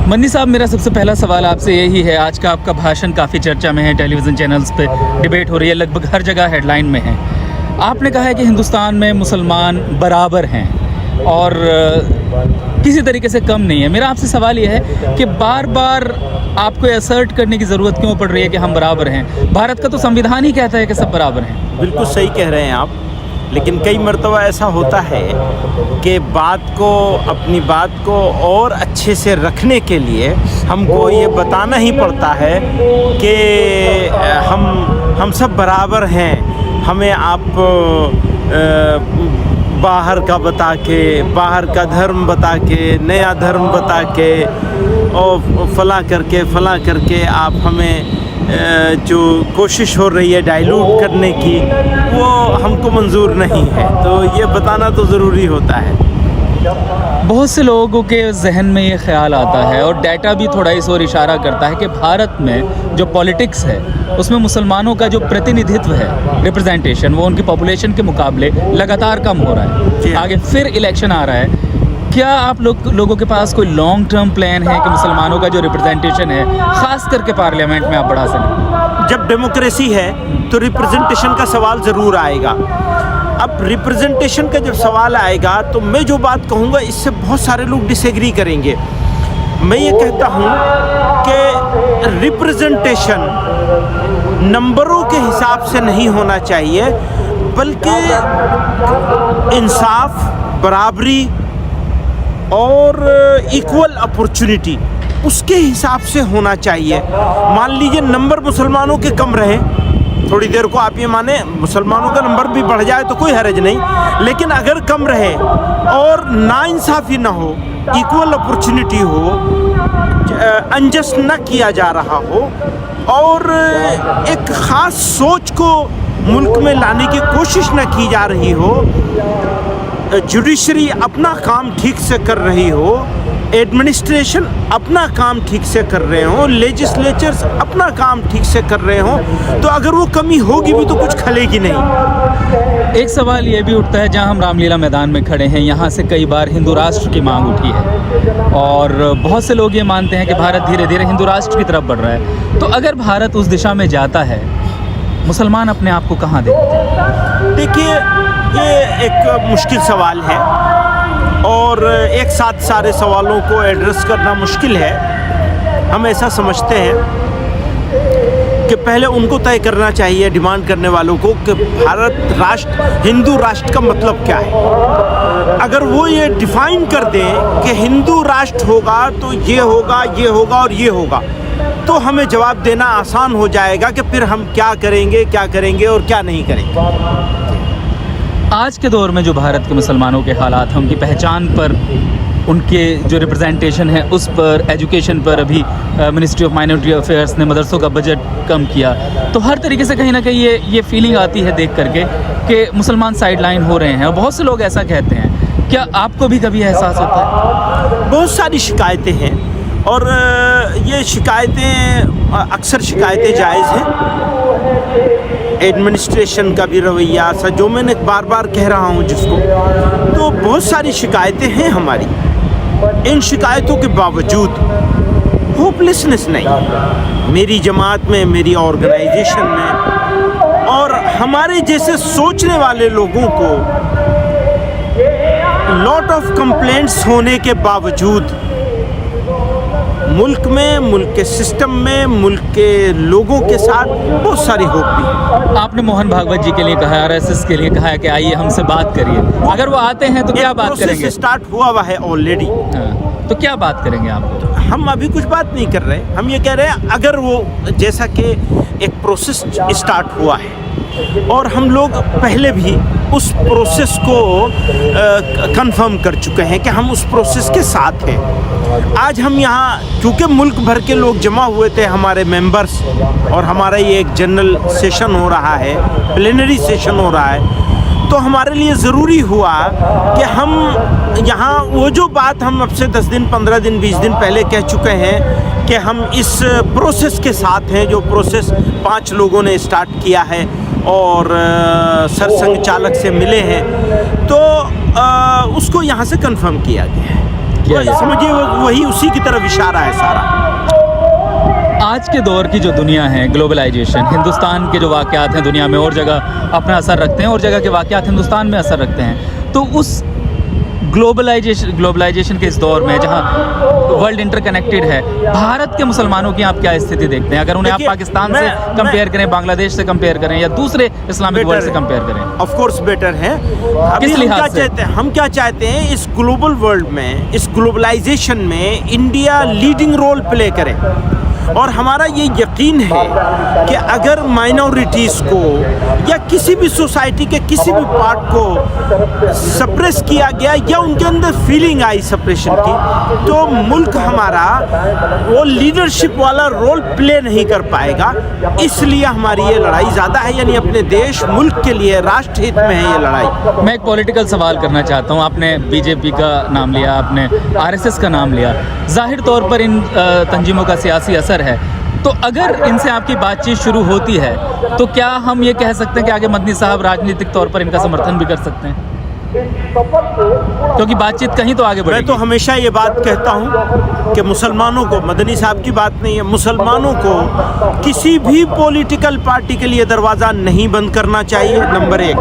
मन्नी साहब, मेरा सबसे पहला सवाल आपसे यही है। आज का आपका भाषण काफ़ी चर्चा में है, टेलीविज़न चैनल्स पे डिबेट हो रही है, लगभग हर जगह हेडलाइन में है। आपने कहा है कि हिंदुस्तान में मुसलमान बराबर हैं और किसी तरीके से कम नहीं है। मेरा आपसे सवाल ये है कि बार बार आपको असर्ट करने की ज़रूरत क्यों पड़ रही है कि हम बराबर हैं? भारत का तो संविधान ही कहता है कि सब बराबर हैं। बिल्कुल सही कह रहे हैं आप, लेकिन कई मर्तबा ऐसा होता है कि अपनी बात को और अच्छे से रखने के लिए हमको ये बताना ही पड़ता है कि हम सब बराबर हैं। हमें आप बाहर का धर्म बता के, नया धर्म बता के और फला करके आप हमें जो कोशिश हो रही है डाइल्यूट करने की, वो हमको मंजूर नहीं है। तो ये बताना तो ज़रूरी होता है। बहुत से लोगों के जहन में ये ख्याल आता है और डाटा भी थोड़ा इस ओर इशारा करता है कि भारत में जो पॉलिटिक्स है उसमें मुसलमानों का जो प्रतिनिधित्व है, रिप्रेजेंटेशन, वो उनकी पॉपुलेशन के मुकाबले लगातार कम हो रहा है। आगे फिर इलेक्शन आ रहा है। क्या आप लोगों के पास कोई लॉन्ग टर्म प्लान है कि मुसलमानों का जो रिप्रेजेंटेशन है, ख़ास करके पार्लियामेंट में, आप बढ़ा सकें? जब डेमोक्रेसी है तो रिप्रेजेंटेशन का सवाल ज़रूर आएगा। अब रिप्रेजेंटेशन का जब सवाल आएगा तो मैं जो बात कहूँगा इससे बहुत सारे लोग डिसएग्री करेंगे। मैं ये कहता हूँ कि रिप्रेजेंटेशन नंबरों के हिसाब से नहीं होना चाहिए, बल्कि इंसाफ, बराबरी और इक्वल अपॉर्चुनिटी उसके हिसाब से होना चाहिए। मान लीजिए नंबर मुसलमानों के कम रहे, थोड़ी देर को आप ये माने मुसलमानों का नंबर भी बढ़ जाए तो कोई हर्ज नहीं, लेकिन अगर कम रहे और नाइंसाफ़ी ना हो, इक्वल अपॉर्चुनिटी हो, अनजस्ट न किया जा रहा हो और एक ख़ास सोच को मुल्क में लाने की कोशिश न की जा रही हो, जुडिशरी अपना काम ठीक से कर रही हो, एडमिनिस्ट्रेशन अपना काम ठीक से कर रहे हो, लेजिस्लेचर्स अपना काम ठीक से कर रहे हो, तो अगर वो कमी होगी भी तो कुछ खलेगी नहीं। एक सवाल ये भी उठता है, जहां हम रामलीला मैदान में खड़े हैं, यहाँ से कई बार हिंदू राष्ट्र की मांग उठी है और बहुत से लोग ये मानते हैं कि भारत धीरे धीरे हिंदू राष्ट्र की तरफ बढ़ रहा है। तो अगर भारत उस दिशा में जाता है, मुसलमान अपने आप को कहाँ देखते हैं? देखिए, ये एक मुश्किल सवाल है और एक साथ सारे सवालों को एड्रेस करना मुश्किल है। हम ऐसा समझते हैं कि पहले उनको तय करना चाहिए, डिमांड करने वालों को, कि भारत राष्ट्र, हिंदू राष्ट्र का मतलब क्या है। अगर वो ये डिफाइन कर दें कि हिंदू राष्ट्र होगा तो ये होगा, ये होगा और ये होगा, तो हमें जवाब देना आसान हो जाएगा कि फिर हम क्या करेंगे और क्या नहीं करेंगे। आज के दौर में जो भारत के मुसलमानों के हालात हैं, उनकी पहचान पर, उनके जो रिप्रेजेंटेशन है उस पर, एजुकेशन पर, अभी मिनिस्ट्री ऑफ माइनॉरिटी अफेयर्स ने मदरसों का बजट कम किया, तो हर तरीके से कहीं ना कहीं ये फीलिंग आती है देख करके कि मुसलमान साइडलाइन हो रहे हैं और बहुत से लोग ऐसा कहते हैं। क्या आपको भी कभी एहसास होता है? बहुत सारी शिकायतें हैं और ये शिकायतें अक्सर शिकायतें जायज़ हैं। एडमिनिस्ट्रेशन का भी रवैया, जो मैंने बार बार कह रहा हूँ जिसको, तो बहुत सारी शिकायतें हैं हमारी। इन शिकायतों के बावजूद होपलेसनेस नहीं, मेरी जमात में, मेरी ऑर्गेनाइजेशन में और हमारे जैसे सोचने वाले लोगों को लॉट ऑफ कंप्लेंट्स होने के बावजूद मुल्क में, मुल्क के सिस्टम में, मुल्क के लोगों के साथ बहुत सारी होप भी है। आपने मोहन भागवत जी के लिए कहा, RSS के लिए कहा है कि आइए हमसे बात करिए। अगर वो आते हैं तो क्या बात करेंगे? स्टार्ट हुआ हुआ है ऑलरेडी। तो क्या बात करेंगे आप? हम अभी कुछ बात नहीं कर रहे, हम ये कह रहे हैं अगर वो, जैसा कि एक प्रोसेस स्टार्ट हुआ है और हम लोग पहले भी उस प्रोसेस को कंफर्म कर चुके हैं कि हम उस प्रोसेस के साथ हैं। आज हम यहाँ, क्योंकि मुल्क भर के लोग जमा हुए थे, हमारे मेंबर्स, और हमारा ये एक जनरल सेशन हो रहा है, प्लेनरी सेशन हो रहा है, तो हमारे लिए ज़रूरी हुआ कि हम यहाँ वो जो बात हम अब से 10 दिन, 15 दिन, 20 दिन पहले कह चुके हैं कि हम इस प्रोसेस के साथ हैं, जो प्रोसेस 5 लोगों ने स्टार्ट किया है और सरसंघ चालक से मिले हैं, तो उसको यहाँ से कंफर्म किया गया है। किया जाए। समझिए वही उसी की तरफ इशारा है सारा। आज के दौर की जो दुनिया है, ग्लोबलाइजेशन, हिंदुस्तान के जो वाक़यात हैं दुनिया में और जगह अपना असर रखते हैं और जगह के वाक़यात हिंदुस्तान में असर रखते हैं, तो उस ग्लोबलाइजेशन के इस दौर में जहां वर्ल्ड इंटरकनेक्टेड है, भारत के मुसलमानों की आप क्या स्थिति देखते हैं? अगर उन्हें आप देखिए, पाकिस्तान से मैं- कंपेयर करें, बांग्लादेश से कंपेयर करें या दूसरे इस्लामिक वर्ल्ड से कंपेयर करें? ऑफ कोर्स बेटर है। अभी किस लिहाज से? हम क्या चाहते हैं इस ग्लोबल वर्ल्ड में, इस ग्लोबलाइजेशन में इंडिया लीडिंग रोल प्ले करे। और हमारा ये यकीन है कि अगर माइनॉरिटीज़ को या किसी भी सोसाइटी के किसी भी पार्ट को सप्रेस किया गया या उनके अंदर फीलिंग आई सप्रेशन की, तो मुल्क हमारा वो लीडरशिप वाला रोल प्ले नहीं कर पाएगा। इसलिए हमारी ये लड़ाई ज़्यादा है, यानी अपने देश मुल्क के लिए राष्ट्रहित में है ये लड़ाई। मैं एक पॉलिटिकल सवाल करना चाहता हूँ। आपने बीजेपी का नाम लिया, आपने आरएसएस का नाम लिया। जाहिर तौर पर इन तंजीमों का सियासी असर है, तो अगर इनसे आपकी बातचीत शुरू होती है तो क्या हम ये कह सकते हैं कि आगे मदनी साहब राजनीतिक तौर पर इनका समर्थन भी कर सकते हैं? क्योंकि बातचीत कहीं तो आगे बढ़ेगी। मैं तो हमेशा ये बात कहता हूँ कि मुसलमानों को, मदनी साहब की बात नहीं है, मुसलमानों को किसी भी पॉलिटिकल पार्टी के लिए दरवाज़ा नहीं बंद करना चाहिए, नंबर 1।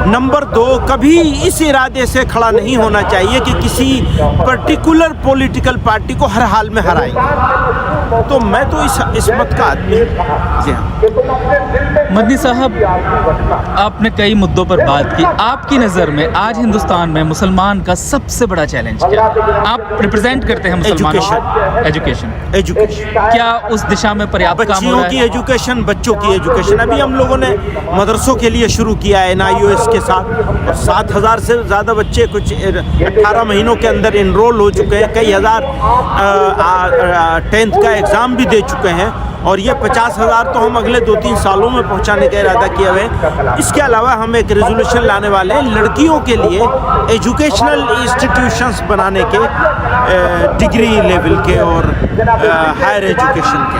नंबर 2, कभी इस इरादे से खड़ा नहीं होना चाहिए कि किसी पर्टिकुलर पॉलिटिकल पार्टी को हर हाल में हराएंगे। तो मैं तो इस मत का आदमी हूँ। जी हाँ। मदनी साहब, आपने कई मुद्दों पर बात की। आपकी नज़र में आज हिंदुस्तान में मुसलमान का सबसे बड़ा चैलेंज क्या है? आप रिप्रेजेंट करते हैं मुसलमानों को। एजुकेशन। क्या उस दिशा में पर्याप्त काम हो बच्चियों रहा की है? एजुकेशन, बच्चों की एजुकेशन अभी हम लोगों ने मदरसों के लिए शुरू किया है NIOS के साथ, और 7,000 से ज़्यादा बच्चे कुछ 18 महीनों के अंदर इनरोल हो चुके हैं। कई हज़ार 10th का एग्ज़ाम भी दे चुके हैं, और ये 50,000 तो हम अगले 2-3 सालों में पहुंचाने का इरादा किया हुआ है। इसके अलावा हम एक रेजोल्यूशन लाने वाले हैं लड़कियों के लिए एजुकेशनल इंस्टीट्यूशंस बनाने के, डिग्री लेवल के और हायर एजुकेशन के।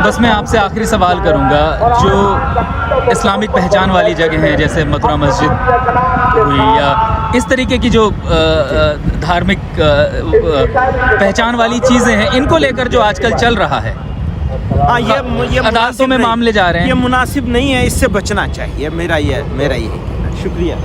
बस मैं आपसे आखिरी सवाल करूंगा, जो इस्लामिक पहचान वाली जगह हैं जैसे मथुरा मस्जिद हुई या इस तरीके की जो धार्मिक पहचान वाली चीज़ें हैं, इनको लेकर जो आजकल चल रहा है, हाँ, ये अदालतों में मामले जा रहे हैं, ये मुनासिब नहीं है, इससे बचना चाहिए। मेरा ये शुक्रिया।